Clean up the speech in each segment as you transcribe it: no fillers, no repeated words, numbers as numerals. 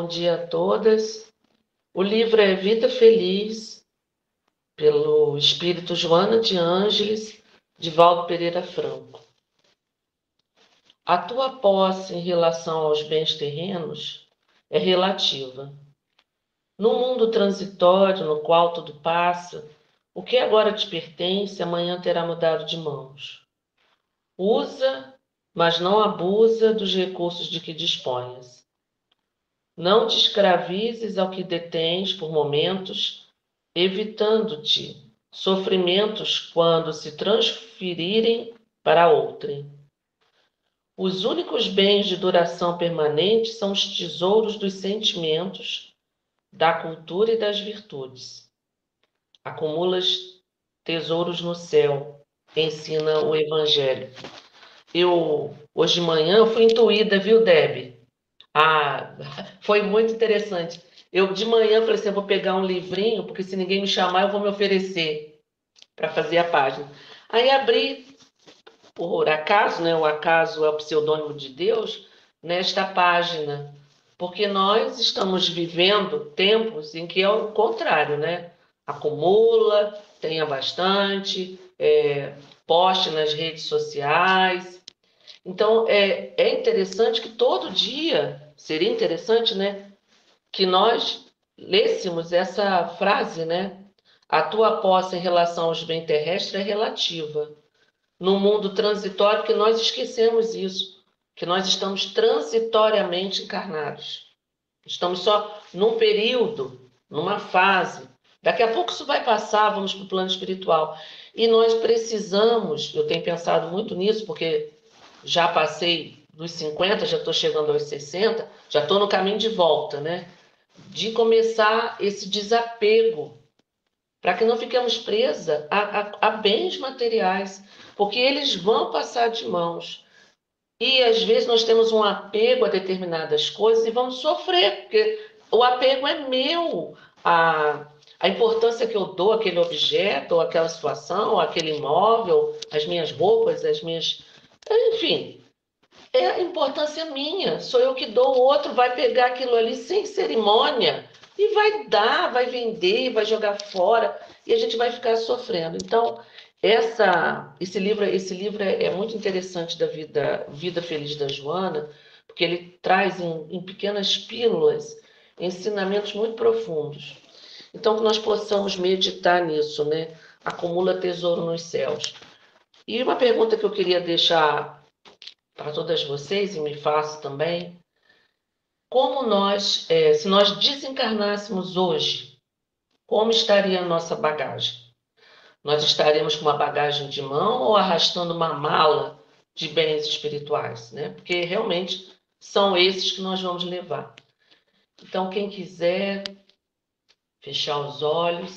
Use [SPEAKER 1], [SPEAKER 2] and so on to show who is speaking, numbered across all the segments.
[SPEAKER 1] bom dia a todas. O livro é Vida Feliz, pelo espírito Joana de Ângeles, de Valdo Pereira Franco. A tua posse em relação aos bens terrenos é relativa. No mundo transitório no qual tudo passa, o que agora te pertence, amanhã terá mudado de mãos. Usa, mas não abusa dos recursos de que disponhas. Não te escravizes ao que detens por momentos, evitando-te sofrimentos quando se transferirem para outrem. Os únicos bens de duração permanente são os tesouros dos sentimentos, da cultura e das virtudes. Acumulas tesouros no céu, ensina o Evangelho. Hoje de manhã, eu fui intuída, viu, Deb? Foi muito interessante. Eu de manhã falei assim, eu vou pegar um livrinho, porque se ninguém me chamar, eu vou me oferecer para fazer a página. Aí abri, por acaso, né? O acaso é o pseudônimo de Deus, nesta página, porque nós estamos vivendo tempos em que é o contrário, né? Acumula, tenha bastante, poste nas redes sociais. Então, é interessante que todo dia, seria interessante, né, que nós lêssemos essa frase, né? A tua posse em relação aos bens terrestres é relativa. Num mundo transitório que nós esquecemos isso, que nós estamos transitoriamente encarnados. Estamos só num período, numa fase. Daqui a pouco isso vai passar, vamos para o plano espiritual. E nós precisamos, eu tenho pensado muito nisso, porque já passei dos 50, já estou chegando aos 60, já estou no caminho de volta, né? De começar esse desapego, para que não fiquemos presas a bens materiais, porque eles vão passar de mãos. E às vezes nós temos um apego a determinadas coisas e vamos sofrer, porque o apego é meu. A importância que eu dou àquele objeto, ou àquela situação, ou àquele imóvel, as minhas roupas, as minhas. Enfim, a importância minha. Sou eu que dou, o outro vai pegar aquilo ali sem cerimônia e vai dar, vai vender, vai jogar fora e a gente vai ficar sofrendo. Então, esse livro é muito interessante da Vida Feliz da Joana, porque ele traz em pequenas pílulas ensinamentos muito profundos. Então, que nós possamos meditar nisso, né? Acumula tesouro nos céus. E uma pergunta que eu queria deixar para todas vocês, e me faço também, como se nós desencarnássemos hoje, como estaria a nossa bagagem? Nós estaríamos com uma bagagem de mão ou arrastando uma mala de bens espirituais, né? Porque realmente são esses que nós vamos levar. Então, quem quiser fechar os olhos,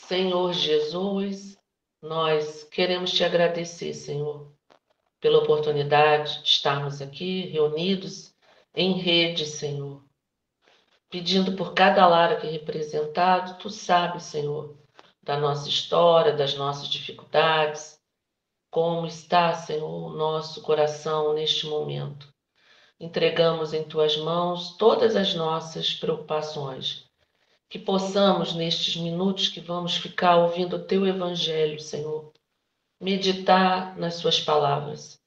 [SPEAKER 1] Senhor Jesus, nós queremos te agradecer, Senhor, pela oportunidade de estarmos aqui reunidos em rede, Senhor, pedindo por cada lar aqui representado. Tu sabes, Senhor, da nossa história, das nossas dificuldades, como está, Senhor, o nosso coração neste momento. Entregamos em tuas mãos todas as nossas preocupações, que possamos, nestes minutos que vamos ficar ouvindo o teu evangelho, Senhor, meditar nas suas palavras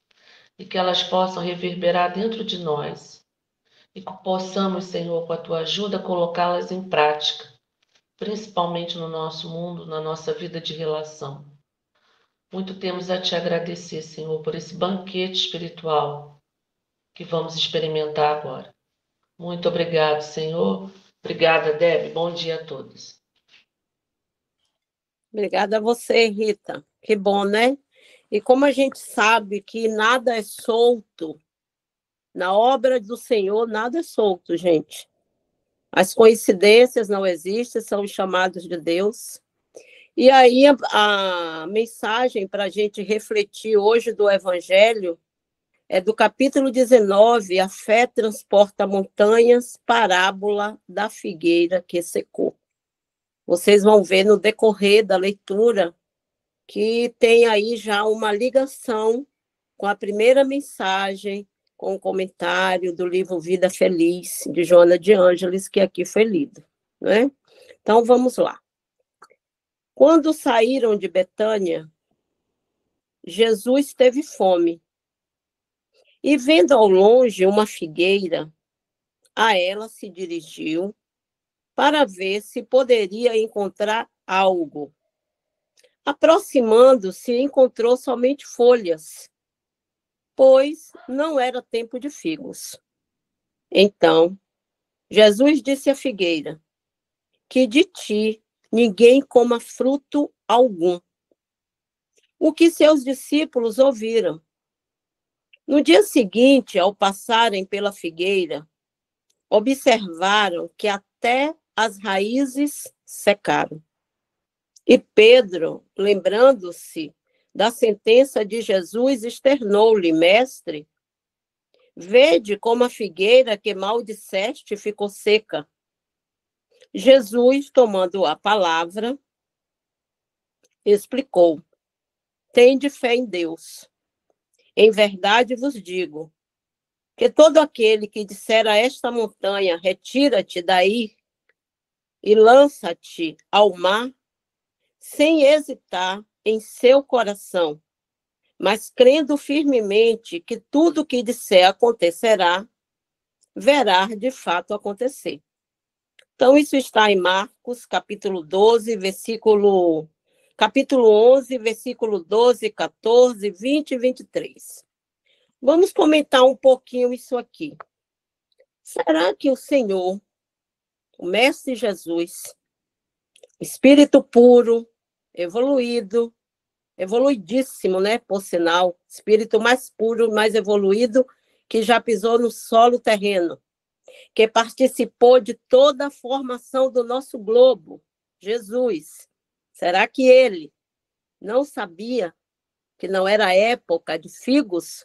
[SPEAKER 1] e que elas possam reverberar dentro de nós e que possamos, Senhor, com a tua ajuda, colocá-las em prática, principalmente no nosso mundo, na nossa vida de relação. Muito temos a te agradecer, Senhor, por esse banquete espiritual que vamos experimentar agora. Muito obrigado, Senhor. Obrigada, Deb. Bom dia a todos.
[SPEAKER 2] Obrigada a você, Rita. Que bom, né? E como a gente sabe que nada é solto, na obra do Senhor, nada é solto, gente. As coincidências não existem, são os chamados de Deus. E aí a mensagem para a gente refletir hoje do Evangelho é do capítulo 19, A Fé Transporta Montanhas, parábola da figueira que secou. Vocês vão ver no decorrer da leitura que tem aí já uma ligação com a primeira mensagem com o comentário do livro Vida Feliz, de Joana de Ângeles, que aqui foi lido, né? Então, vamos lá. Quando saíram de Betânia, Jesus teve fome. E vendo ao longe uma figueira, a ela se dirigiu para ver se poderia encontrar algo. Aproximando-se, encontrou somente folhas, pois não era tempo de figos. Então, Jesus disse à figueira: que de ti ninguém coma fruto algum. O que seus discípulos ouviram. No dia seguinte, ao passarem pela figueira, observaram que até as raízes secaram. E Pedro, lembrando-se da sentença de Jesus, externou-lhe: mestre, vede como a figueira que maldisseste ficou seca. Jesus, tomando a palavra, explicou: tende fé em Deus. Em verdade vos digo que todo aquele que disser a esta montanha, retira-te daí e lança-te ao mar, sem hesitar em seu coração, mas crendo firmemente que tudo que disser acontecerá, verá de fato acontecer. Então, isso está em Marcos, capítulo 12, capítulo 11, versículo 12, 14, 20 e 23. Vamos comentar um pouquinho isso aqui. Será que o Senhor, o Mestre Jesus, Espírito puro, evoluidíssimo, né, por sinal, espírito mais puro, mais evoluído, que já pisou no solo terreno, que participou de toda a formação do nosso globo, Jesus, será que ele não sabia que não era época de figos?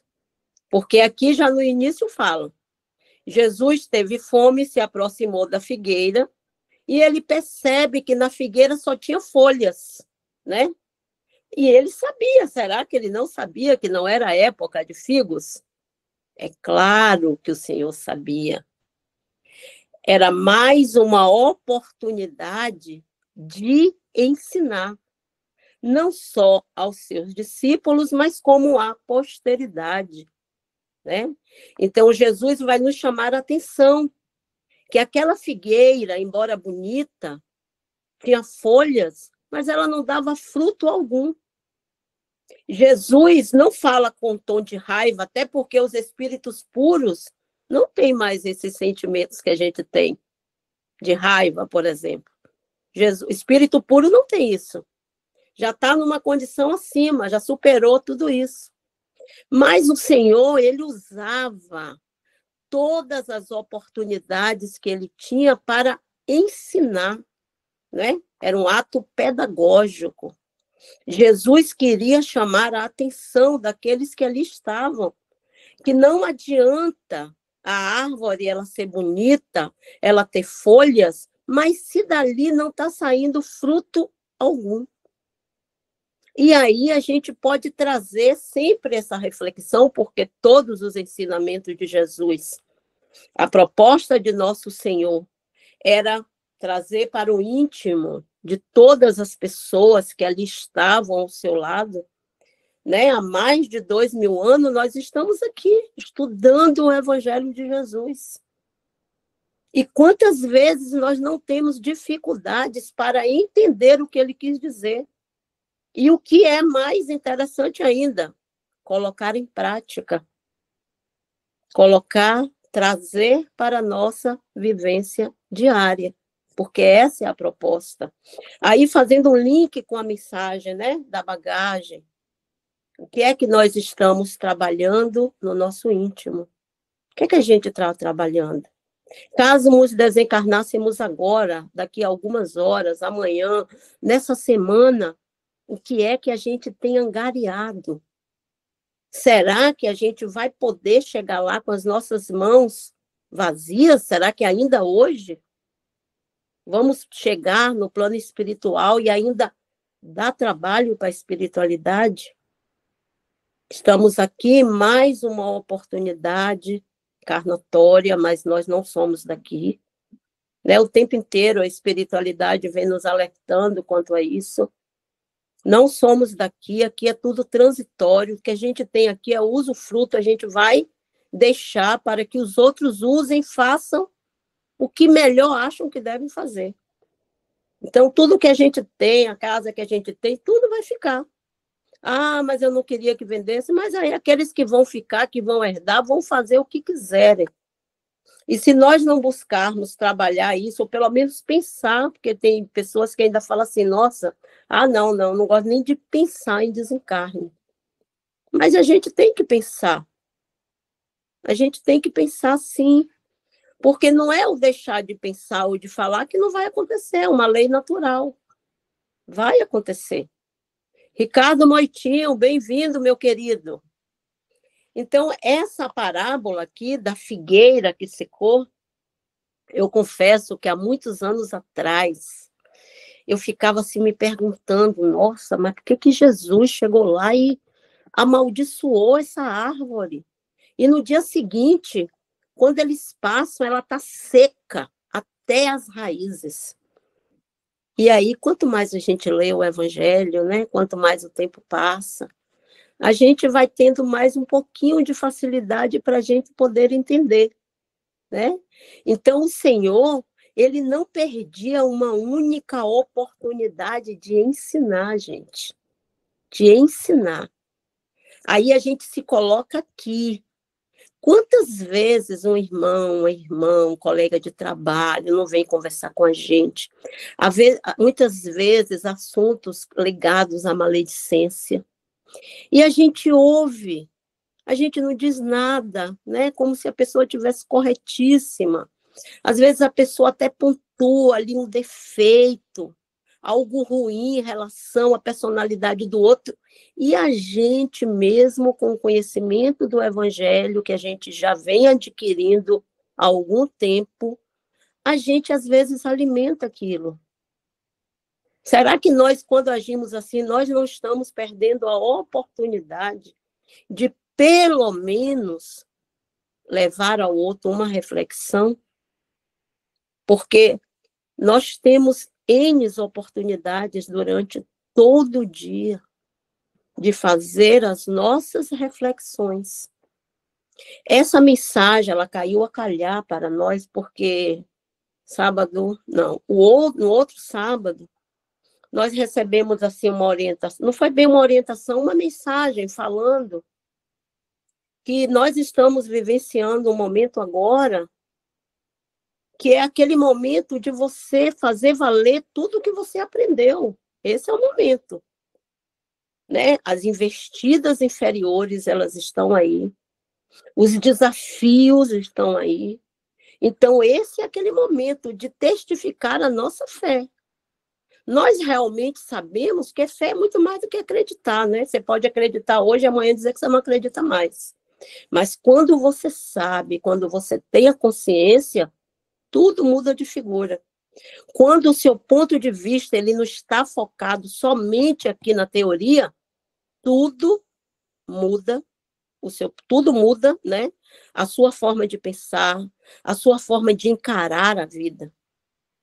[SPEAKER 2] Porque aqui já no início falam, Jesus teve fome, se aproximou da figueira, e ele percebe que na figueira só tinha folhas, né? E ele sabia, será que ele não sabia que não era época de figos? É claro que o Senhor sabia. Era mais uma oportunidade de ensinar, não só aos seus discípulos, mas como à posteridade, né? Então, Jesus vai nos chamar a atenção que aquela figueira, embora bonita, tinha folhas, mas ela não dava fruto algum. Jesus não fala com tom de raiva, até porque os espíritos puros não têm mais esses sentimentos que a gente tem, de raiva, por exemplo. Espírito puro não tem isso. Já está numa condição acima, já superou tudo isso. Mas o Senhor, ele usava todas as oportunidades que ele tinha para ensinar, né? Era um ato pedagógico. Jesus queria chamar a atenção daqueles que ali estavam, que não adianta a árvore ela ser bonita, ela ter folhas, mas se dali não está saindo fruto algum. E aí a gente pode trazer sempre essa reflexão, porque todos os ensinamentos de Jesus, a proposta de nosso Senhor era trazer para o íntimo de todas as pessoas que ali estavam ao seu lado, né? Há mais de 2000 anos, nós estamos aqui estudando o Evangelho de Jesus. E quantas vezes nós não temos dificuldades para entender o que ele quis dizer? E o que é mais interessante ainda, colocar em prática. Trazer para a nossa vivência diária, porque essa é a proposta. Aí, fazendo um link com a mensagem, né, da bagagem, o que é que nós estamos trabalhando no nosso íntimo? O que é que a gente está trabalhando? Caso nos desencarnássemos agora, daqui a algumas horas, amanhã, nessa semana, o que é que a gente tem angariado? Será que a gente vai poder chegar lá com as nossas mãos vazias? Será que ainda hoje vamos chegar no plano espiritual e ainda dar trabalho para a espiritualidade? Estamos aqui, mais uma oportunidade encarnatória, mas nós não somos daqui. Né? O tempo inteiro a espiritualidade vem nos alertando quanto a isso. Não somos daqui, aqui é tudo transitório. O que a gente tem aqui é o usufruto, a gente vai deixar para que os outros usem, façam o que melhor acham que devem fazer. Então, tudo que a gente tem, a casa que a gente tem, tudo vai ficar. Ah, mas eu não queria que vendesse, mas aí aqueles que vão ficar, que vão herdar, vão fazer o que quiserem. E se nós não buscarmos trabalhar isso, ou pelo menos pensar, porque tem pessoas que ainda falam assim, nossa, não gosto nem de pensar em desencarne. Mas a gente tem que pensar. A gente tem que pensar sim, porque não é o deixar de pensar ou de falar que não vai acontecer, é uma lei natural. Vai acontecer. Ricardo Moitinho, bem-vindo, meu querido. Então, essa parábola aqui da figueira que secou, eu confesso que há muitos anos atrás, eu ficava assim me perguntando, nossa, mas por que Jesus chegou lá e amaldiçoou essa árvore? E no dia seguinte, quando eles passam, ela está seca até as raízes. E aí, quanto mais a gente lê o Evangelho, né, quanto mais o tempo passa, a gente vai tendo mais um pouquinho de facilidade para a gente poder entender, né? Então, o Senhor, ele não perdia uma única oportunidade de ensinar, gente, de ensinar. Aí a gente se coloca aqui. Quantas vezes um irmão, uma irmã, um colega de trabalho não vem conversar com a gente? Muitas vezes assuntos ligados à maledicência. E a gente ouve, a gente não diz nada, né? Como se a pessoa tivesse corretíssima. Às vezes a pessoa até pontua ali um defeito, algo ruim em relação à personalidade do outro, e a gente mesmo com o conhecimento do Evangelho, que a gente já vem adquirindo há algum tempo, a gente às vezes alimenta aquilo. Será que nós, quando agimos assim, nós não estamos perdendo a oportunidade de, pelo menos, levar ao outro uma reflexão? Porque nós temos N oportunidades durante todo o dia de fazer as nossas reflexões. Essa mensagem, ela caiu a calhar para nós, porque no outro sábado, nós recebemos assim uma orientação, não foi bem uma orientação, uma mensagem falando que nós estamos vivenciando um momento agora que é aquele momento de você fazer valer tudo que você aprendeu. Esse é o momento. Né? As investidas inferiores, elas estão aí. Os desafios estão aí. Então, esse é aquele momento de testificar a nossa fé. Nós realmente sabemos que fé é muito mais do que acreditar, né? Você pode acreditar hoje e amanhã dizer que você não acredita mais. Mas quando você sabe, quando você tem a consciência, tudo muda de figura. Quando o seu ponto de vista ele não está focado somente aqui na teoria, tudo muda, tudo muda, né? A sua forma de pensar, a sua forma de encarar a vida.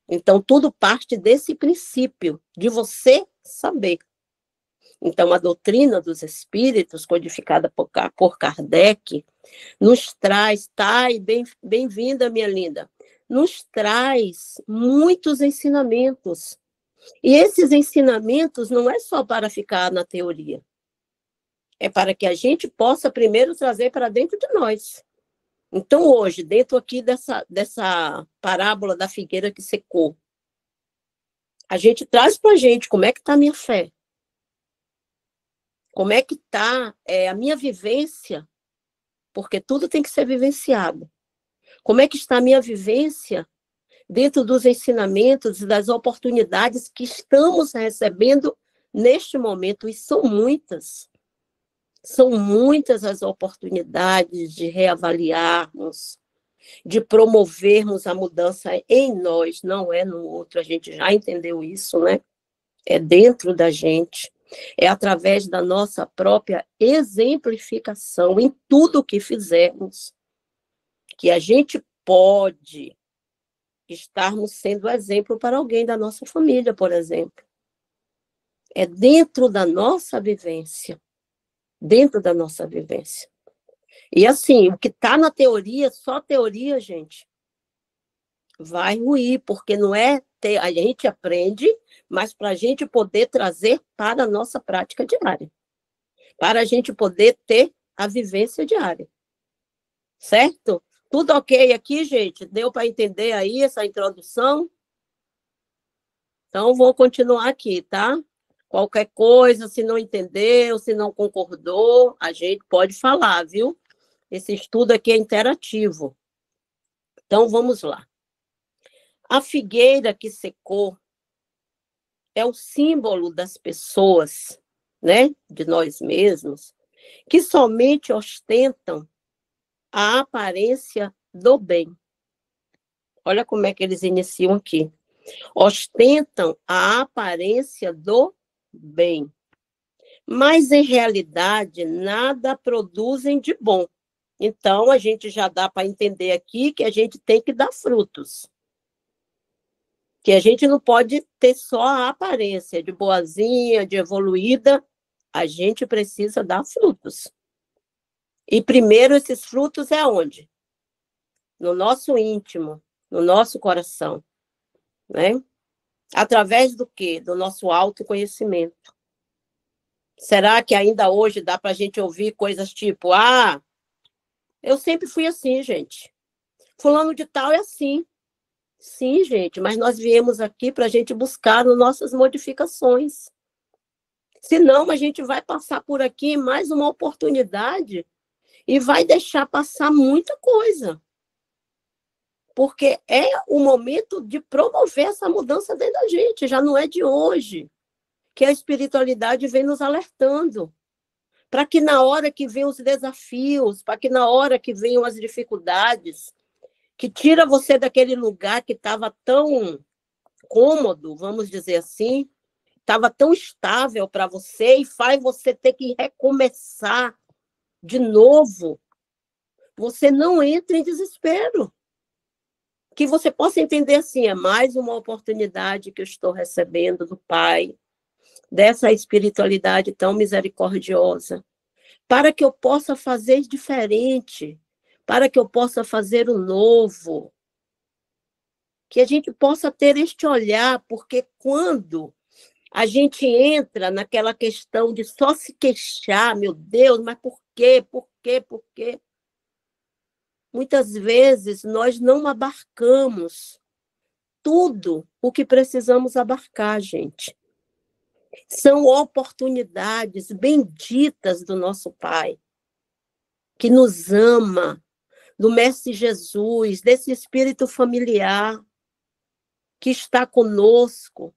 [SPEAKER 2] Então, tudo parte desse princípio de você saber. Então, a doutrina dos espíritos, codificada por Kardec, nos traz, e bem-vinda, minha linda, nos traz muitos ensinamentos. E esses ensinamentos não é só para ficar na teoria. É para que a gente possa primeiro trazer para dentro de nós. Então, hoje, dentro aqui dessa parábola da figueira que secou, a gente traz para a gente como é que está a minha fé. Como é que está a minha vivência, porque tudo tem que ser vivenciado. Como é que está a minha vivência dentro dos ensinamentos e das oportunidades que estamos recebendo neste momento, e são muitas. São muitas as oportunidades de reavaliarmos, de promovermos a mudança em nós, não é no outro, a gente já entendeu isso, né? É dentro da gente. É através da nossa própria exemplificação em tudo o que fizermos, que a gente pode estarmos sendo exemplo para alguém da nossa família, por exemplo. É dentro da nossa vivência. Dentro da nossa vivência. E assim, o que está na teoria, só teoria, gente, vai ruir, porque não é a gente aprende, mas para a gente poder trazer para a nossa prática diária, para a gente poder ter a vivência diária, certo? Tudo ok aqui, gente? Deu para entender aí essa introdução? Então, vou continuar aqui, tá? Qualquer coisa, se não entendeu, se não concordou, a gente pode falar, viu? Esse estudo aqui é interativo. Então, vamos lá. A figueira que secou é o símbolo das pessoas, né, de nós mesmos, que somente ostentam a aparência do bem. Olha como é que eles iniciam aqui. Ostentam a aparência do bem, mas em realidade nada produzem de bom. Então, a gente já dá para entender aqui que a gente tem que dar frutos. Que a gente não pode ter só a aparência de boazinha, de evoluída, a gente precisa dar frutos. E primeiro esses frutos é onde? No nosso íntimo, no nosso coração, né? Através do quê? Do nosso autoconhecimento. Será que ainda hoje dá para a gente ouvir coisas tipo, eu sempre fui assim, gente. Fulano de tal é assim. Sim, gente, mas nós viemos aqui para a gente buscar nossas modificações. Senão, a gente vai passar por aqui mais uma oportunidade e vai deixar passar muita coisa. Porque é o momento de promover essa mudança dentro da gente, já não é de hoje, que a espiritualidade vem nos alertando. Para que na hora que vem os desafios, para que na hora que venham as dificuldades, que tira você daquele lugar que estava tão cômodo, vamos dizer assim, estava tão estável para você e faz você ter que recomeçar de novo, você não entra em desespero. Que você possa entender assim, é mais uma oportunidade que eu estou recebendo do Pai, dessa espiritualidade tão misericordiosa, para que eu possa fazer diferente, para que eu possa fazer o novo, que a gente possa ter este olhar, porque quando a gente entra naquela questão de só se queixar, meu Deus, mas por quê, por quê, por quê? Muitas vezes nós não abarcamos tudo o que precisamos abarcar, gente. São oportunidades benditas do nosso Pai, que nos ama, do Mestre Jesus, desse espírito familiar que está conosco,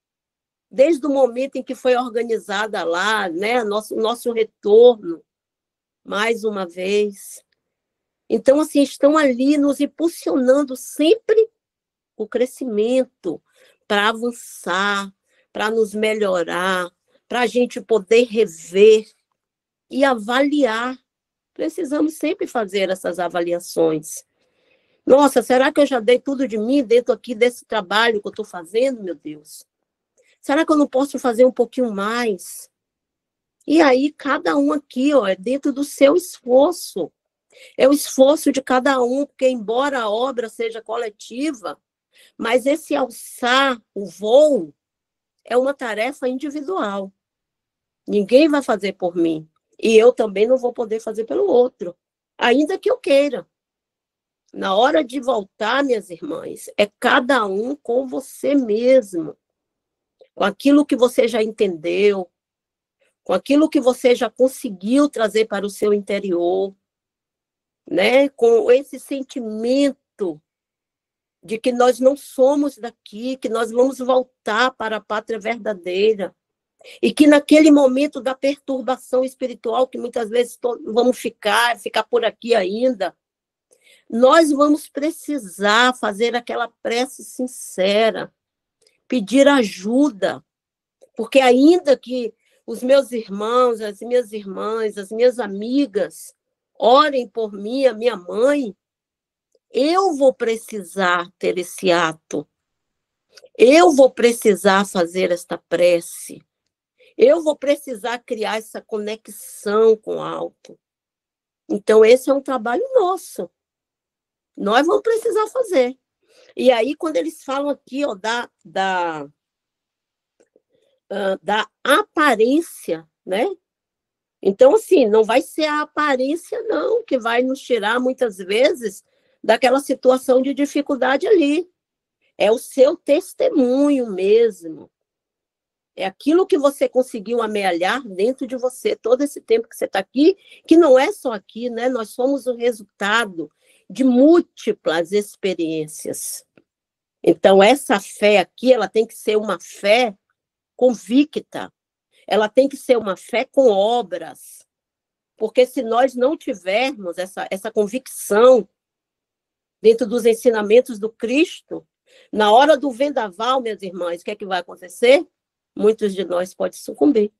[SPEAKER 2] desde o momento em que foi organizada lá, né, nosso retorno, mais uma vez. Então, assim, estão ali nos impulsionando sempre o crescimento, para avançar, para nos melhorar, para a gente poder rever e avaliar. Precisamos sempre fazer essas avaliações. Nossa, será que eu já dei tudo de mim dentro aqui desse trabalho que eu estou fazendo, meu Deus? Será que eu não posso fazer um pouquinho mais? E aí, cada um aqui, é dentro do seu esforço. É o esforço de cada um, porque embora a obra seja coletiva, mas esse alçar o voo é uma tarefa individual. Ninguém vai fazer por mim. E eu também não vou poder fazer pelo outro, ainda que eu queira. Na hora de voltar, minhas irmãs, é cada um com você mesmo, com aquilo que você já entendeu, com aquilo que você já conseguiu trazer para o seu interior, né? Com esse sentimento de que nós não somos daqui, que nós vamos voltar para a pátria verdadeira, e que naquele momento da perturbação espiritual, que muitas vezes vamos ficar por aqui ainda, nós vamos precisar fazer aquela prece sincera, pedir ajuda, porque ainda que os meus irmãos, as minhas irmãs, as minhas amigas orem por mim, a minha mãe, eu vou precisar ter esse ato. Eu vou precisar fazer esta prece. Eu vou precisar criar essa conexão com o alto. Então, esse é um trabalho nosso. Nós vamos precisar fazer. E aí, quando eles falam aqui ó, da aparência, né? Então, assim, não vai ser a aparência, não, que vai nos tirar, muitas vezes, daquela situação de dificuldade ali. É o seu testemunho mesmo. É aquilo que você conseguiu amealhar dentro de você todo esse tempo que você está aqui, que não é só aqui, né? Nós somos o resultado de múltiplas experiências. Então, essa fé aqui, ela tem que ser uma fé convicta. Ela tem que ser uma fé com obras. Porque se nós não tivermos essa convicção dentro dos ensinamentos do Cristo, na hora do vendaval, minhas irmãs, o que é que vai acontecer? Muitos de nós podem sucumbir.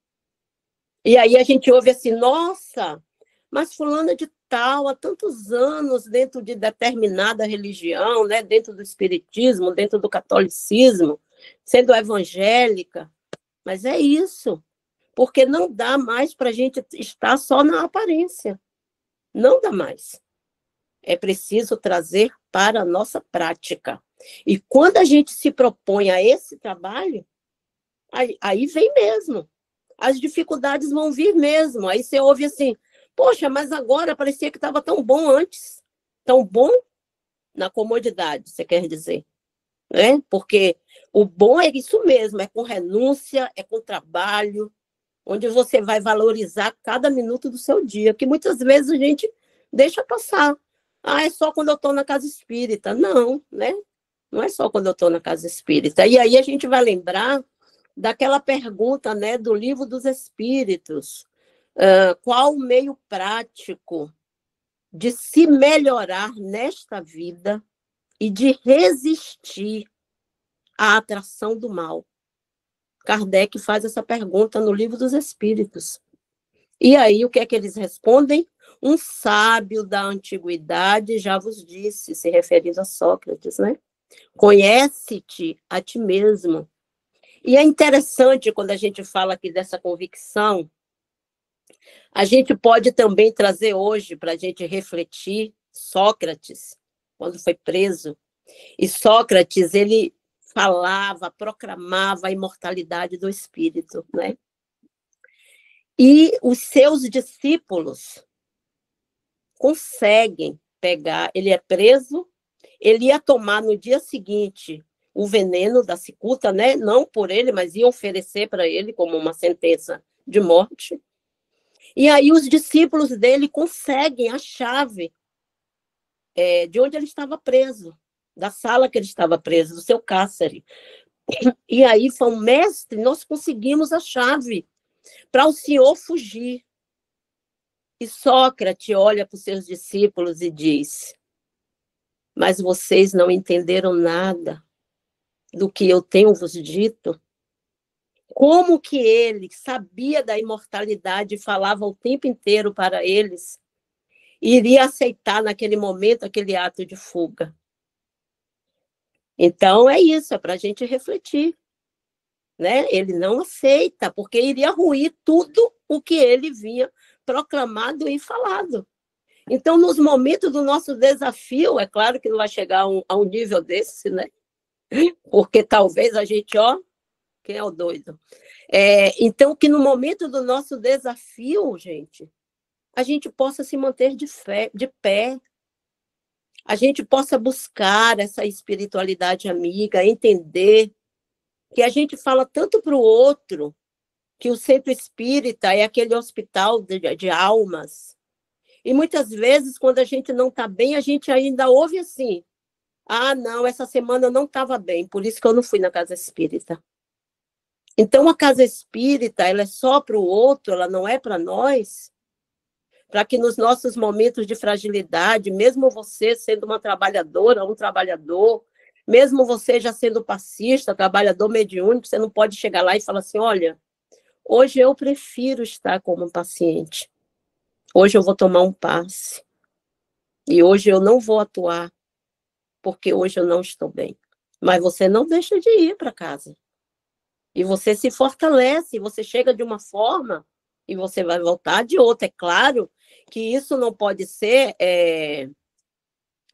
[SPEAKER 2] E aí a gente ouve assim, nossa, mas fulana de tal, há tantos anos dentro de determinada religião, né, dentro do espiritismo, dentro do catolicismo, sendo evangélica. Mas é isso, porque não dá mais para a gente estar só na aparência. Não dá mais. É preciso trazer para a nossa prática. E quando a gente se propõe a esse trabalho, aí vem mesmo. As dificuldades vão vir mesmo. Aí você ouve assim, poxa, mas agora parecia que estava tão bom antes. Tão bom na comodidade, você quer dizer. Né? Porque o bom é isso mesmo, é com renúncia, é com trabalho, onde você vai valorizar cada minuto do seu dia, que muitas vezes a gente deixa passar. Ah, é só quando eu estou na casa espírita. Não, né? Não é só quando eu estou na casa espírita. E aí a gente vai lembrar daquela pergunta, né, do Livro dos Espíritos. Qual o meio prático de se melhorar nesta vida e de resistir à atração do mal? Kardec faz essa pergunta no Livro dos Espíritos. E aí, o que é que eles respondem? Um sábio da antiguidade já vos disse, se referindo a Sócrates, né? Conhece-te a ti mesmo. E é interessante, quando a gente fala aqui dessa convicção, a gente pode também trazer hoje, para a gente refletir, Sócrates, quando foi preso. E Sócrates, ele falava, proclamava a imortalidade do espírito, né? E os seus discípulos conseguem pegar, ele é preso, ele ia tomar no dia seguinte o veneno da cicuta, né? Não por ele, mas ia oferecer para ele como uma sentença de morte. E aí os discípulos dele conseguem a chave de onde ele estava preso, da sala que ele estava preso, do seu cárcere. E aí falam, mestre, nós conseguimos a chave para o senhor fugir. E Sócrates olha para os seus discípulos e diz, mas vocês não entenderam nada do que eu tenho vos dito? Como que ele sabia da imortalidade e falava o tempo inteiro para eles, iria aceitar naquele momento aquele ato de fuga? Então, é isso, é para a gente refletir. Né? Ele não aceita, porque iria ruir tudo o que ele vinha proclamado e falado. Então, nos momentos do nosso desafio, é claro que não vai chegar a um nível desse, né? Porque talvez a gente, quem é o doido? Então, que no momento do nosso desafio, gente, a gente possa se manter de pé, a gente possa buscar essa espiritualidade amiga, entender que a gente fala tanto para o outro, que o centro espírita é aquele hospital de almas. E muitas vezes, quando a gente não está bem, a gente ainda ouve assim, não, essa semana eu não estava bem, por isso que eu não fui na casa espírita. Então, a casa espírita, ela é só para o outro, ela não é para nós, para que nos nossos momentos de fragilidade, mesmo você sendo uma trabalhadora, um trabalhador, mesmo você já sendo passista, trabalhador mediúnico, você não pode chegar lá e falar assim, olha, Hoje eu prefiro estar como paciente. Hoje eu vou tomar um passe. E hoje eu não vou atuar, porque hoje eu não estou bem. Mas você não deixa de ir para casa. E você se fortalece, você chega de uma forma e você vai voltar de outra. É claro que isso não pode ser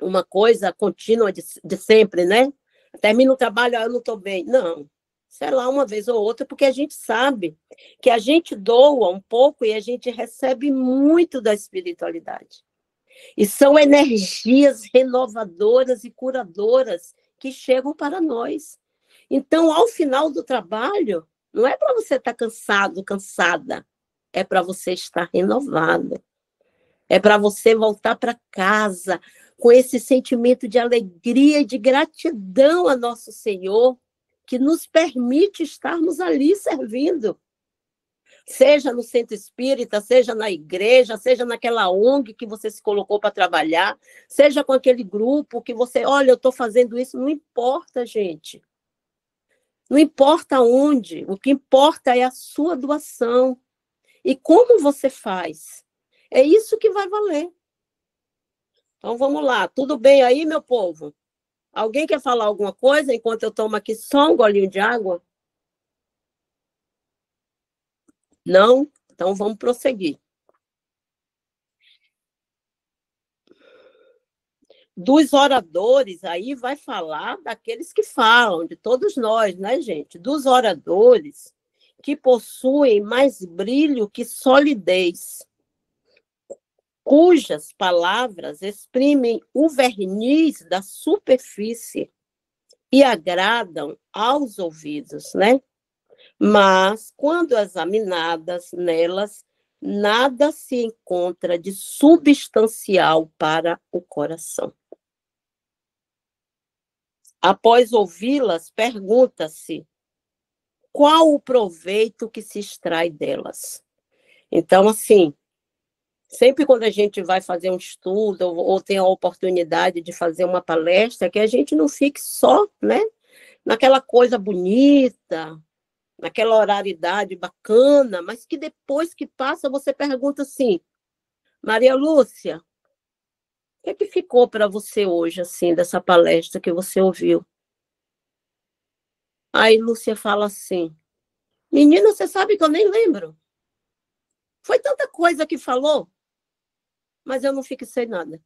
[SPEAKER 2] uma coisa contínua de sempre, né? Termina o trabalho, eu não estou bem. Não, sei lá, uma vez ou outra, porque a gente sabe que a gente doa um pouco e a gente recebe muito da espiritualidade. E são energias renovadoras e curadoras que chegam para nós. Então, ao final do trabalho, não é para você estar cansado, cansada, é para você estar renovado. É para você voltar para casa com esse sentimento de alegria e de gratidão a nosso Senhor, que nos permite estarmos ali servindo. Seja no centro espírita, seja na igreja, seja naquela ONG que você se colocou para trabalhar, seja com aquele grupo que você, olha, eu estou fazendo isso, não importa, gente. Não importa onde, o que importa é a sua doação. E como você faz. É isso que vai valer. Então, vamos lá. Tudo bem aí, meu povo? Alguém quer falar alguma coisa enquanto eu tomo aqui só um golinho de água? Não? Então, vamos prosseguir. Dos oradores, aí vai falar daqueles que falam, de todos nós, né, gente? Dos oradores que possuem mais brilho que solidez, cujas palavras exprimem o verniz da superfície e agradam aos ouvidos, né? Mas, quando examinadas nelas, nada se encontra de substancial para o coração. Após ouvi-las, pergunta-se qual o proveito que se extrai delas. Então, assim, sempre quando a gente vai fazer um estudo ou tem a oportunidade de fazer uma palestra, que a gente não fique só, né, naquela coisa bonita, naquela oralidade bacana, mas que depois que passa você pergunta assim, Maria Lúcia, o que ficou para você hoje, assim, dessa palestra que você ouviu? Aí Lúcia fala assim, menina, você sabe que eu nem lembro. Foi tanta coisa que falou, mas eu não fixei nada.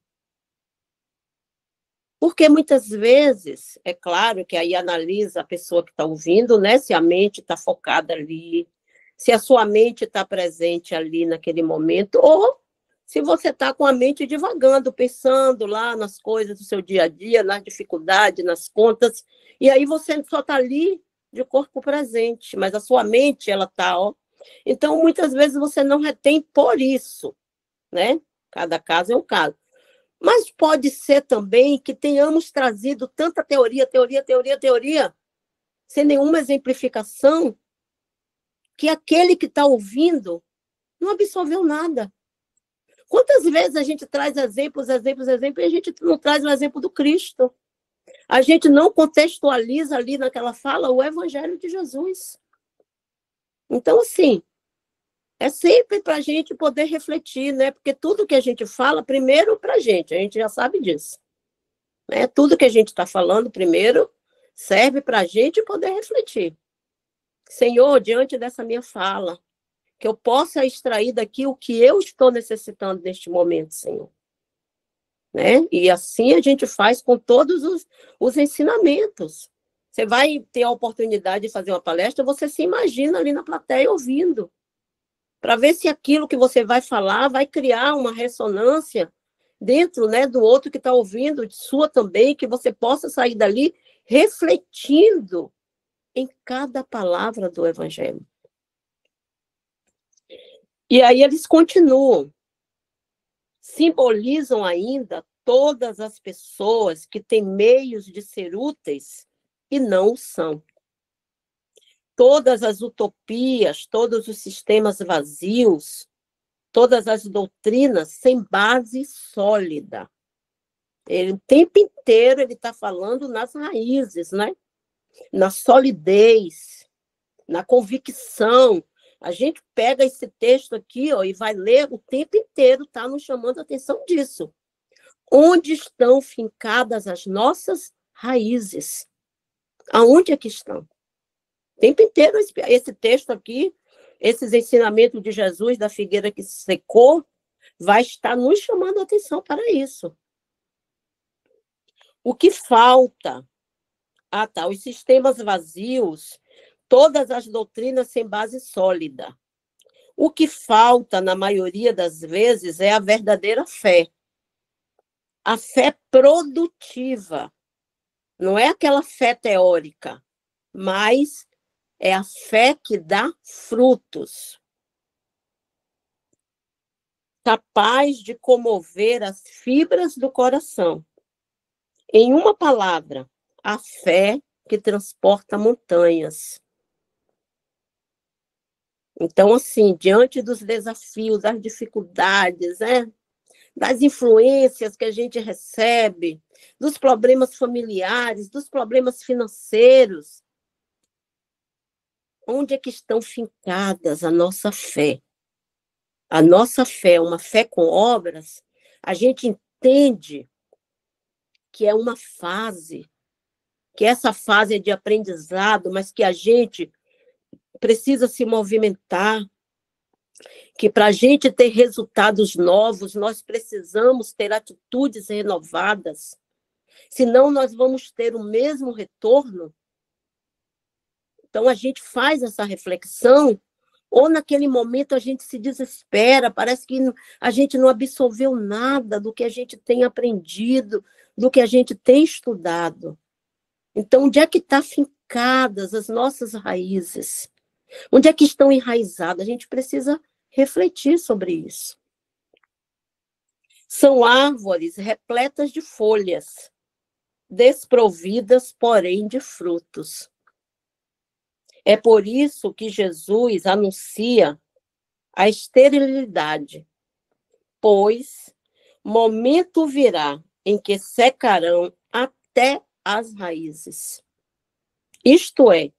[SPEAKER 2] Porque muitas vezes, é claro que aí analisa a pessoa que está ouvindo, né? Se a mente está focada ali, se a sua mente está presente ali naquele momento, ou se você está com a mente divagando, pensando lá nas coisas do seu dia a dia, nas dificuldades, nas contas, e aí você só está ali de corpo presente, mas a sua mente, ela está, ó. Então, muitas vezes você não retém por isso, né? Cada caso é um caso. Mas pode ser também que tenhamos trazido tanta teoria, sem nenhuma exemplificação, que aquele que está ouvindo não absorveu nada. Quantas vezes a gente traz exemplos, e a gente não traz o exemplo do Cristo? A gente não contextualiza ali naquela fala o Evangelho de Jesus. Então, assim, é sempre para a gente poder refletir, né? Porque tudo que a gente fala, primeiro para a gente já sabe disso. Né? Tudo que a gente está falando, primeiro, serve para a gente poder refletir. Senhor, diante dessa minha fala, que eu possa extrair daqui o que eu estou necessitando neste momento, Senhor. Né? E assim a gente faz com todos os ensinamentos. Você vai ter a oportunidade de fazer uma palestra, você se imagina ali na plateia ouvindo, para ver se aquilo que você vai falar vai criar uma ressonância dentro, né, do outro que está ouvindo, de sua também, que você possa sair dali refletindo em cada palavra do Evangelho. E aí eles continuam, simbolizam ainda todas as pessoas que têm meios de ser úteis e não o são. Todas as utopias, todos os sistemas vazios, todas as doutrinas sem base sólida. Ele, o tempo inteiro ele está falando nas raízes, né? Na solidez, na convicção. A gente pega esse texto aqui, ó, e vai ler o tempo inteiro, tá nos chamando a atenção disso. Onde estão fincadas as nossas raízes? Aonde é que estão? O tempo inteiro esse texto aqui, esses ensinamentos de Jesus da figueira que se secou, vai estar nos chamando a atenção para isso. O que falta? Ah, tá. Os sistemas vazios, todas as doutrinas sem base sólida. O que falta, na maioria das vezes, é a verdadeira fé. A fé produtiva. Não é aquela fé teórica, mas é a fé que dá frutos. Capaz de comover as fibras do coração. Em uma palavra, a fé que transporta montanhas. Então, assim, diante dos desafios, das dificuldades, das influências que a gente recebe, dos problemas familiares, dos problemas financeiros, onde é que estão fincadas a nossa fé? A nossa fé, uma fé com obras, a gente entende que é uma fase, que essa fase é de aprendizado, mas que a gente precisa se movimentar, que para a gente ter resultados novos, nós precisamos ter atitudes renovadas, senão nós vamos ter o mesmo retorno. Então, a gente faz essa reflexão, ou naquele momento a gente se desespera, parece que a gente não absorveu nada do que a gente tem aprendido, do que a gente tem estudado. Então, onde é que estão fincadas as nossas raízes? Onde é que estão enraizadas? A gente precisa refletir sobre isso. São árvores repletas de folhas, desprovidas, porém, de frutos. É por isso que Jesus anuncia a esterilidade, pois momento virá em que secarão até as raízes. Isto é,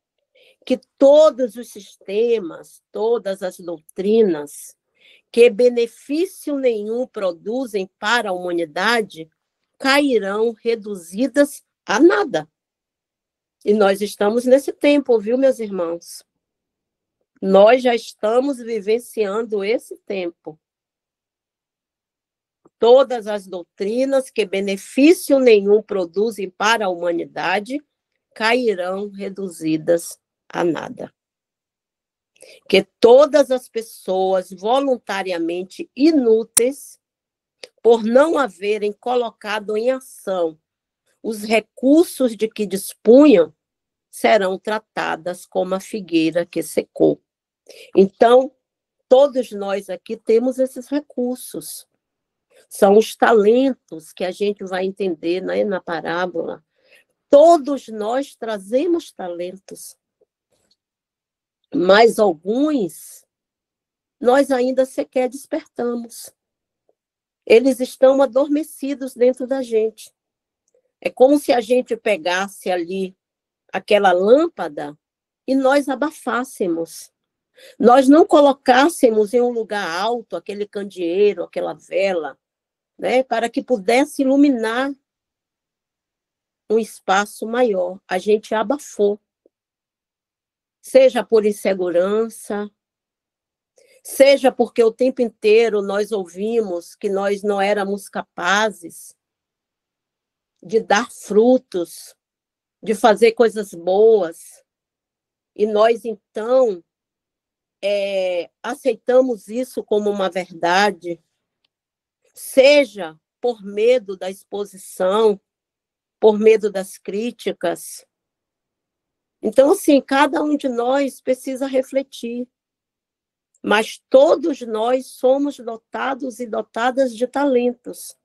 [SPEAKER 2] que todos os sistemas, todas as doutrinas que benefício nenhum produzem para a humanidade cairão reduzidas a nada. E nós estamos nesse tempo, viu, meus irmãos? Nós já estamos vivenciando esse tempo. Todas as doutrinas que benefício nenhum produzem para a humanidade cairão reduzidas a nada. Que todas as pessoas voluntariamente inúteis, por não haverem colocado em ação os recursos de que dispunham, serão tratadas como a figueira que secou. Então, todos nós aqui temos esses recursos. São os talentos que a gente vai entender, né, na parábola. Todos nós trazemos talentos. Mas alguns nós ainda sequer despertamos. Eles estão adormecidos dentro da gente. É como se a gente pegasse ali aquela lâmpada e nós abafássemos. Nós não colocássemos em um lugar alto aquele candeeiro, aquela vela, né, para que pudesse iluminar um espaço maior. A gente abafou. Seja por insegurança, seja porque o tempo inteiro nós ouvimos que nós não éramos capazes de dar frutos, de fazer coisas boas, e nós, então, aceitamos isso como uma verdade, seja por medo da exposição, por medo das críticas. Então, assim, cada um de nós precisa refletir, mas todos nós somos dotados e dotadas de talentos.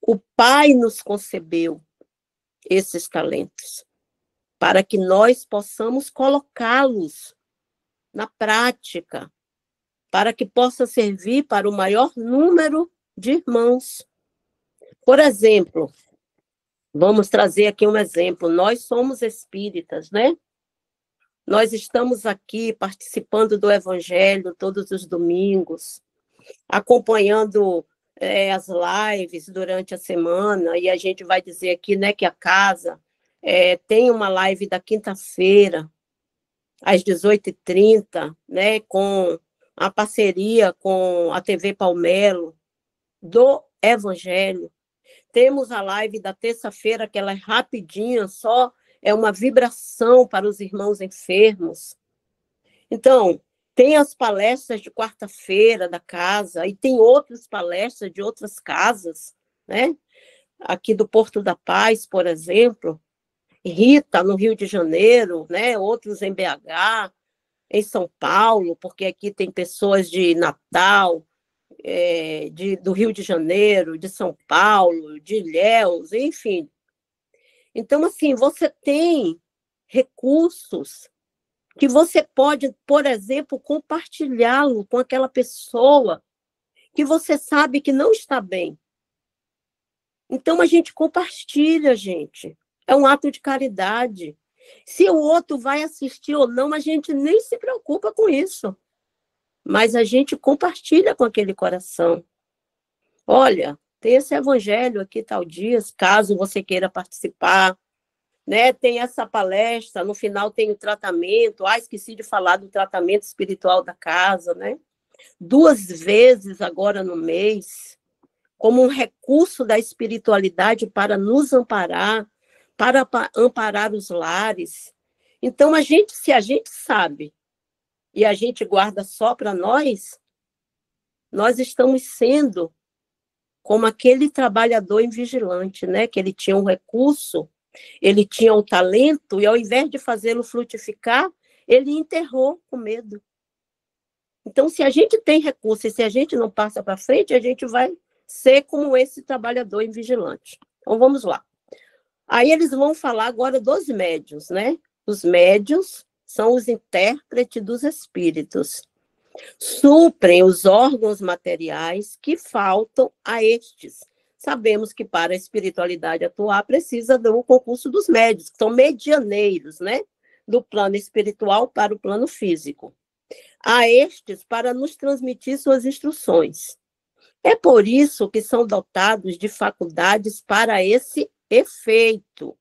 [SPEAKER 2] O Pai nos concebeu esses talentos para que nós possamos colocá-los na prática, para que possa servir para o maior número de irmãos. Por exemplo, vamos trazer aqui um exemplo. Nós somos espíritas, né? Nós estamos aqui participando do Evangelho todos os domingos, acompanhando as lives durante a semana, e a gente vai dizer aqui, né, que a casa tem uma live da quinta-feira, às 18h30, né, com a parceria com a TV Palmelo, do Evangelho. Temos a live da terça-feira, que ela é rapidinha, só é uma vibração para os irmãos enfermos. Então, tem as palestras de quarta-feira da casa, e tem outras palestras de outras casas, né? Aqui do Porto da Paz, por exemplo, Rita, no Rio de Janeiro, né? Outros em BH, em São Paulo, porque aqui tem pessoas de Natal, do Rio de Janeiro, de São Paulo, de Ilhéus, enfim. Então, assim, você tem recursos que você pode, por exemplo, compartilhá-lo com aquela pessoa que você sabe que não está bem. Então, a gente compartilha, gente. É um ato de caridade. Se o outro vai assistir ou não, a gente nem se preocupa com isso. Mas a gente compartilha com aquele coração. Olha, tem esse evangelho aqui tal dia, caso você queira participar, né? Tem essa palestra, no final tem o tratamento. Esqueci de falar do tratamento espiritual da casa, né? 2 vezes agora no mês, como um recurso da espiritualidade para nos amparar, para amparar os lares. Então, se a gente sabe e a gente guarda só para nós estamos sendo como aquele trabalhador invigilante, né? Que ele tinha um recurso, ele tinha um talento, e ao invés de fazê-lo frutificar, ele enterrou com medo. Então, se a gente tem recurso e se a gente não passa para frente, a gente vai ser como esse trabalhador invigilante. Então, vamos lá. Aí eles vão falar agora dos médiuns, né? Os médiuns são os intérpretes dos espíritos. Suprem os órgãos materiais que faltam a estes. Sabemos que para a espiritualidade atuar precisa do concurso dos médios, que são medianeiros, né? Do plano espiritual para o plano físico. A estes para nos transmitir suas instruções. É por isso que são dotados de faculdades para esse efeito.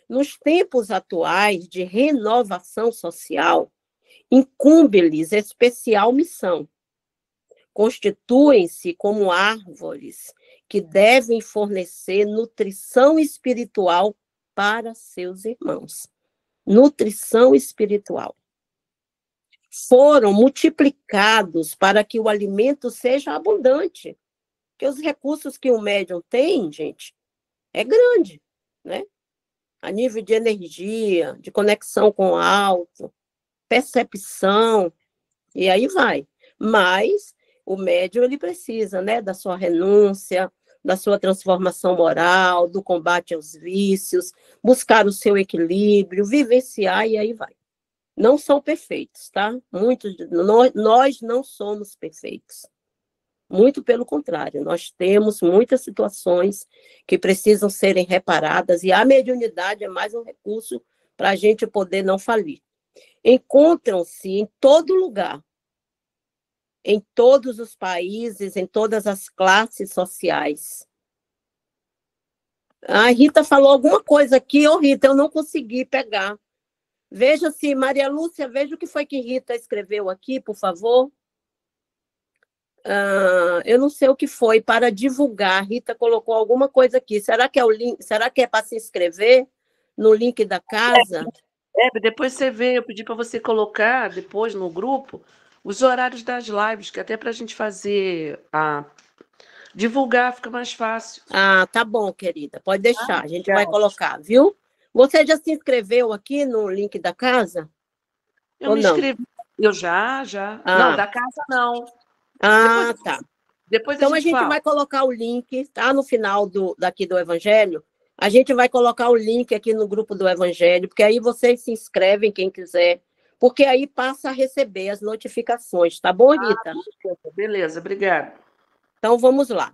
[SPEAKER 2] Nos tempos atuais de renovação social, incumbe-lhes especial missão. Constituem-se como árvores que devem fornecer nutrição espiritual para seus irmãos. Nutrição espiritual. Foram multiplicados para que o alimento seja abundante. Porque os recursos que o médium tem, gente, é grande, né? A nível de energia, de conexão com o alto, percepção, e aí vai. Mas o médium, ele precisa, né, da sua renúncia, da sua transformação moral, do combate aos vícios, buscar o seu equilíbrio, vivenciar, e aí vai. Não são perfeitos, tá? Nós não somos perfeitos. Muito pelo contrário, nós temos muitas situações que precisam serem reparadas, e a mediunidade é mais um recurso para a gente poder não falir. Encontram-se em todo lugar, em todos os países, em todas as classes sociais. A Rita falou alguma coisa aqui, Rita, eu não consegui pegar. Veja se, Maria Lúcia, veja o que foi que Rita escreveu aqui, por favor. Eu não sei o que foi, para divulgar. Rita colocou alguma coisa aqui. Será que é o link? Será que é para se inscrever no link da casa?
[SPEAKER 1] Depois você vê, eu pedi para você colocar depois no grupo os horários das lives, que até para a gente fazer divulgar fica mais fácil.
[SPEAKER 2] Tá bom, querida. Pode deixar, a gente vai colocar, viu? Você já se inscreveu aqui no link da casa?
[SPEAKER 1] Eu me inscrevi. Eu já. Não, da casa não.
[SPEAKER 2] Tá.
[SPEAKER 1] Depois
[SPEAKER 2] então a gente vai colocar o link, tá? No final daqui do Evangelho, a gente vai colocar o link aqui no grupo do Evangelho, porque aí vocês se inscrevem, quem quiser, porque aí passa a receber as notificações, tá bom, Rita?
[SPEAKER 1] Beleza, obrigada.
[SPEAKER 2] Então vamos lá.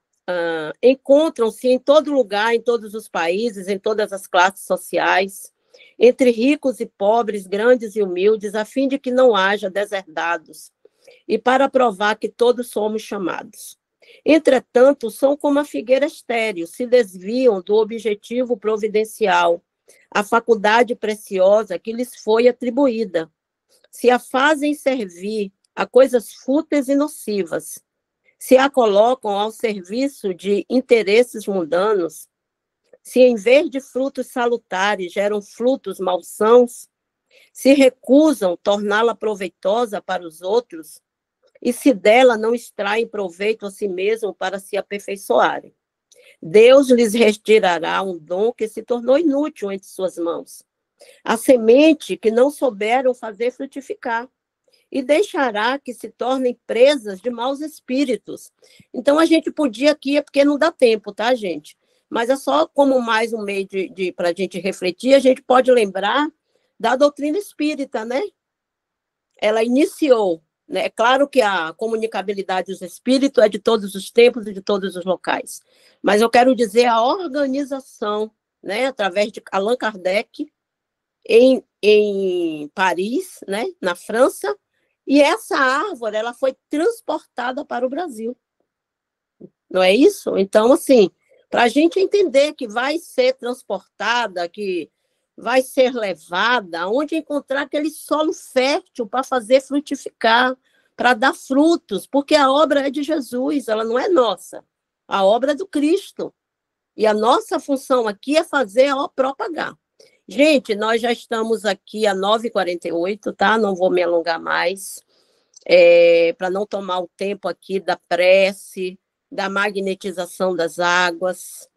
[SPEAKER 2] Encontram-se em todo lugar, em todos os países, em todas as classes sociais, entre ricos e pobres, grandes e humildes, a fim de que não haja deserdados, e para provar que todos somos chamados. Entretanto, são como a figueira estéril, se desviam do objetivo providencial, a faculdade preciosa que lhes foi atribuída. Se a fazem servir a coisas fúteis e nocivas, se a colocam ao serviço de interesses mundanos, se em vez de frutos salutares geram frutos malsãos, se recusam torná-la proveitosa para os outros, e se dela não extraem proveito a si mesmo para se aperfeiçoarem. Deus lhes retirará um dom que se tornou inútil entre suas mãos, a semente que não souberam fazer frutificar, e deixará que se tornem presas de maus espíritos. Então, a gente podia aqui, é porque não dá tempo, tá, gente? Mas é só como mais um meio para a gente refletir, a gente pode lembrar da doutrina espírita, né? Ela iniciou, né? É claro que a comunicabilidade dos espíritos é de todos os tempos e de todos os locais, mas eu quero dizer a organização, né? Através de Allan Kardec, em Paris, né? Na França, e essa árvore ela foi transportada para o Brasil. Não é isso? Então, assim, para a gente entender que vai ser transportada, que vai ser levada, onde encontrar aquele solo fértil para fazer frutificar, para dar frutos, porque a obra é de Jesus, ela não é nossa. A obra é do Cristo. E a nossa função aqui é fazer, ó, propagar. Gente, nós já estamos aqui a 9h48, tá? Não vou me alongar mais, para não tomar o tempo aqui da prece, da magnetização das águas.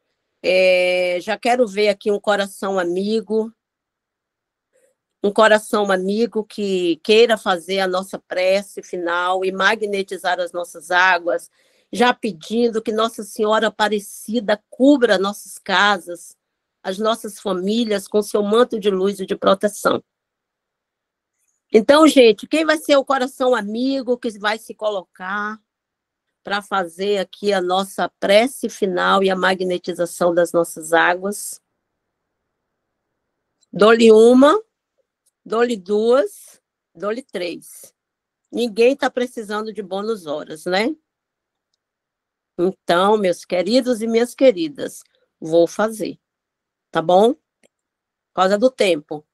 [SPEAKER 2] Já quero ver aqui um coração amigo que queira fazer a nossa prece final e magnetizar as nossas águas, já pedindo que Nossa Senhora Aparecida cubra nossas casas, as nossas famílias com seu manto de luz e de proteção. Então, gente, quem vai ser o coração amigo que vai se colocar para fazer aqui a nossa prece final e a magnetização das nossas águas? Dou-lhe uma, dou-lhe duas, dou-lhe três. Ninguém está precisando de bônus horas, né? Então, meus queridos e minhas queridas, vou fazer, tá bom? Por causa do tempo.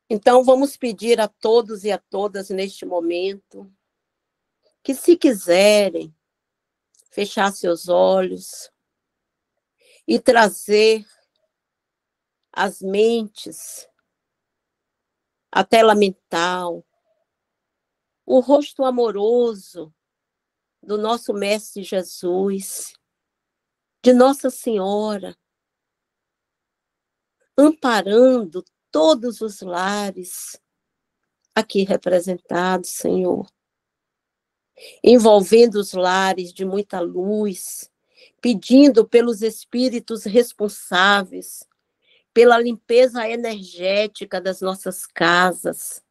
[SPEAKER 2] Então, vamos pedir a todos e a todas neste momento que, se quiserem, fechar seus olhos e trazer as mentes, a tela mental, o rosto amoroso do nosso Mestre Jesus, de Nossa Senhora, amparando todos os lares aqui representados, Senhor, envolvendo os lares de muita luz, pedindo pelos espíritos responsáveis, pela limpeza energética das nossas casas.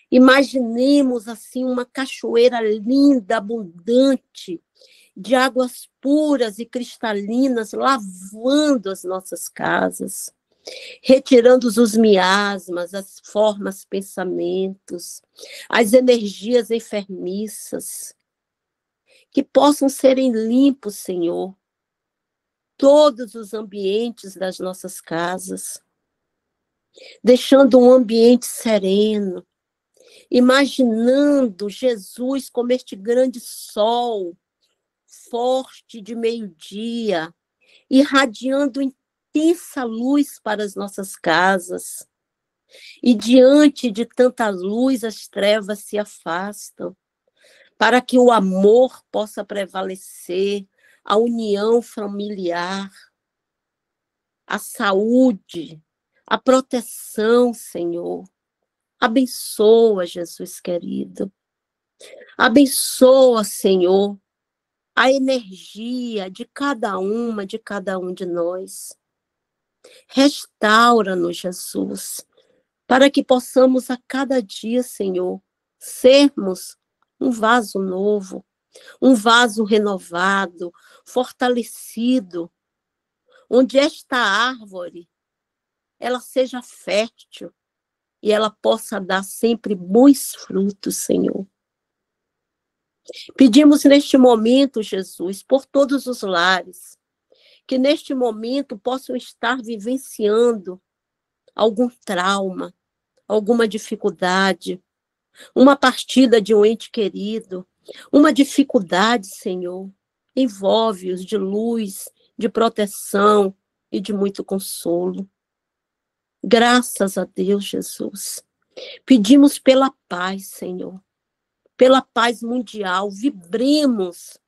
[SPEAKER 2] Imaginemos assim uma cachoeira linda, abundante, de águas puras e cristalinas, lavando as nossas casas, retirando os miasmas, as formas, pensamentos, as energias enfermiças, que possam serem limpos, Senhor, todos os ambientes das nossas casas, deixando um ambiente sereno, imaginando Jesus como este grande sol, forte de meio-dia, irradiando intensa luz para as nossas casas. E diante de tanta luz, as trevas se afastam, para que o amor possa prevalecer, a união familiar, a saúde, a proteção, Senhor. Abençoa, Jesus querido. Abençoa, Senhor, a energia de cada uma, de cada um de nós. Restaura-nos, Jesus, para que possamos a cada dia, Senhor, sermos um vaso novo, um vaso renovado, fortalecido, onde esta árvore ela seja fértil e ela possa dar sempre bons frutos, Senhor. Pedimos neste momento, Jesus, por todos os lares, que neste momento possam estar vivenciando algum trauma, alguma dificuldade, uma partida de um ente querido, uma dificuldade, Senhor. Envolve-os de luz, de proteção e de muito consolo. Graças a Deus, Jesus. Pedimos pela paz, Senhor. Pela paz mundial. Vibremos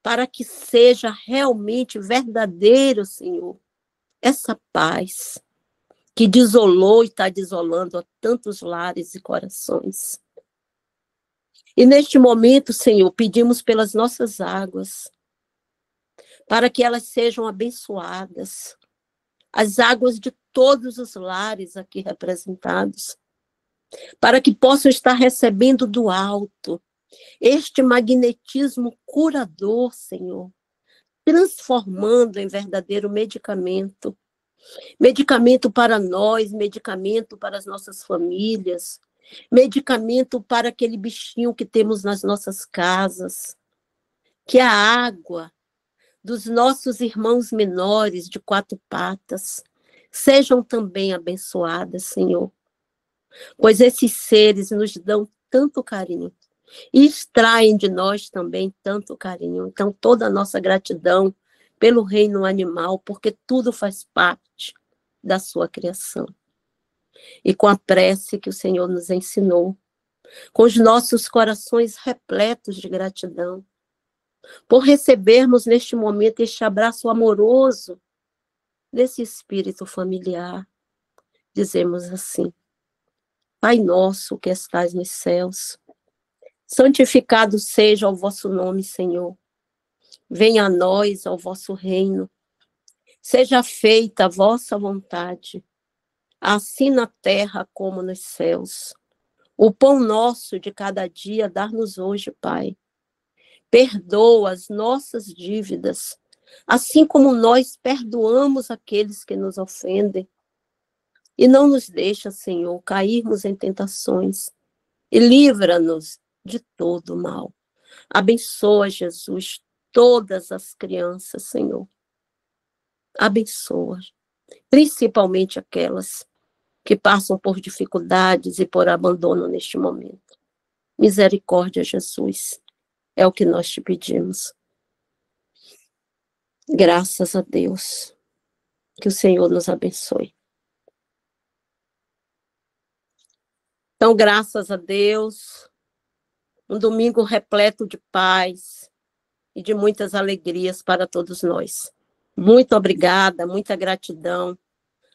[SPEAKER 2] para que seja realmente verdadeiro, Senhor, essa paz que desolou e está desolando a tantos lares e corações. E neste momento, Senhor, pedimos pelas nossas águas, para que elas sejam abençoadas, as águas de todos os lares aqui representados, para que possam estar recebendo do alto este magnetismo curador, Senhor, transformando em verdadeiro medicamento. Medicamento para nós, medicamento para as nossas famílias, medicamento para aquele bichinho que temos nas nossas casas, que a água dos nossos irmãos menores de 4 patas sejam também abençoadas, Senhor, pois esses seres nos dão tanto carinho e extraem de nós também tanto carinho. Então, toda a nossa gratidão pelo reino animal, porque tudo faz parte da sua criação. E com a prece que o Senhor nos ensinou, com os nossos corações repletos de gratidão, por recebermos neste momento este abraço amoroso desse espírito familiar, dizemos assim: Pai nosso que estais nos céus, santificado seja o vosso nome, Senhor. Venha a nós ao vosso reino. Seja feita a vossa vontade, assim na terra como nos céus. O pão nosso de cada dia dá-nos hoje, Pai. Perdoa as nossas dívidas, assim como nós perdoamos aqueles que nos ofendem. E não nos deixa, Senhor, cairmos em tentações. E livra-nos de todo o mal. Abençoa, Jesus, todas as crianças, Senhor. Abençoa, principalmente aquelas que passam por dificuldades e por abandono neste momento. Misericórdia, Jesus, é o que nós te pedimos. Graças a Deus. Que o Senhor nos abençoe. Então, graças a Deus, um domingo repleto de paz e de muitas alegrias para todos nós. Muito obrigada, muita gratidão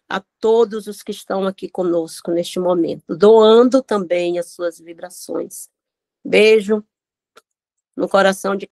[SPEAKER 2] a todos os que estão aqui conosco neste momento, doando também as suas vibrações. Beijo no coração de